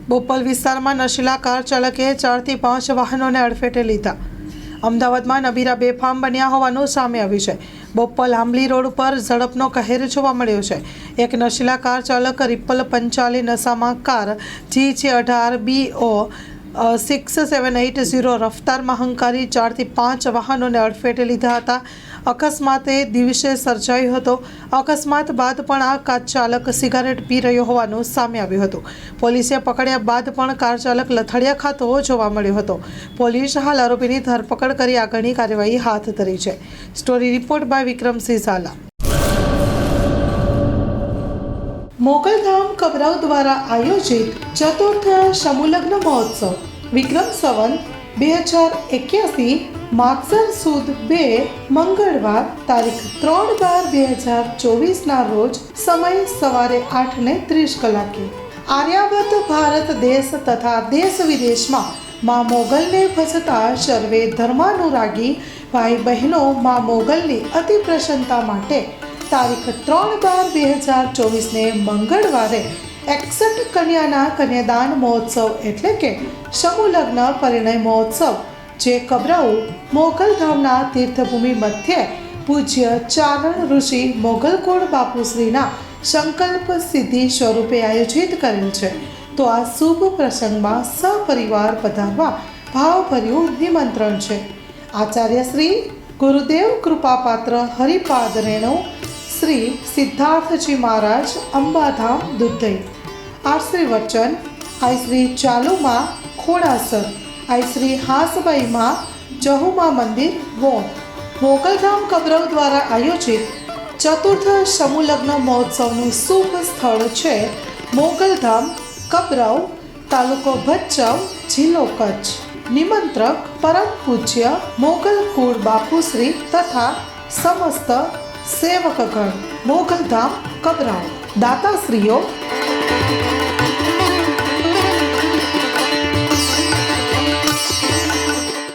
બોપલ વિસ્તારમાં નશીલા કાર ચાલકે 4 થી 5 વાહનોને અડફેટે લીધા. અમદાવાદમાં નબીરા બેફામ બન્યા હોવાનું સામે આવ્યું છે. બોપલ આંબલી રોડ પર ઝડપનો કહેર જોવા મળ્યો છે. એક નશીલા કાર ચાલક રિપલ પંચાલી નશામાં કાર GJ18 BO 6780 રફતારમાં હંકારી 4 થી 5 વાહનોને અડફેટે લીધા હતા. અકસ્માતે દિવસે સર્જાયો હતો. અકસ્માત બાદ પણ આ કાર ચાલક સિગારેટ પી રહ્યો હોવાનું સામે આવ્યું હતું. પોલીસે પકડ્યા બાદ પણ કાર ચાલક લથડિયા ખાતો જોવા મળ્યો હતો. પોલીસ હાલ આરોપીની ધરપકડ કરી આગળની કાર્યવાહી હાથ ધરી છે. Story report by Vikramsinh Zala. Mogaldham Kabrau દ્વારા આયોજિત ચતુર્થ સમૂહલગ્ન મહોત્સવ વિક્રમ સંવત 2081 માગસર સુદ 2 મંગળવાર તારીખ 3/12/2024 ના રોજ સમય સવારે 8:30 કલાકે આર્યાવત ભારત દેશ તથા દેશ વિદેશમાં મા મોગલને ભજતા સર્વે ધર્માનુરાગી ભાઈ બહેનો મા મોગલની અતિ પ્રસન્નતા માટે તારીખ 3/12/2024 મંગળવારે 61 કન્યાના કન્યાદાન મહોત્સવ એટલે કે સમૂહ લગ્ન પરિણય મહોત્સવ જે કબરાઉ મોગલધામના તીર્થભૂમિ મધ્યે પૂજ્ય ચારણ ઋષિ મોગલકોડ બાપુશ્રીના સંકલ્પ સિદ્ધિ સ્વરૂપે આયોજિત કરેલ છે. તો આ શુભ પ્રસંગમાં સપરિવાર પધારવા ભાવભર્યું નિમંત્રણ છે. આચાર્ય શ્રી ગુરુદેવ કૃપાપાત્ર હરિપાદ રેણુ શ્રી સિદ્ધાર્થજી મહારાજ અંબાધામ દુધઈ, આશ્રી વચન આઈ શ્રી ચાલુમા ખોડાસર, આઈ શ્રી હાસબાઈમાં જહુમા મંદિર વોંધ. મોગલધામ કબરાઉ દ્વારા આયોજિત ચતુર્થ સમૂહ લગ્ન મહોત્સવનું શુભ સ્થળ છે મોગલધામ કબરાઉ, તાલુકો ભચાઉ, જિલ્લો કચ્છ. નિમંત્રક પરમ પૂજ્ય મોગલકુળ બાપુશ્રી તથા સમસ્ત સેવકગણ મોગલધામ કબરાઉ. દાતાશ્રીઓ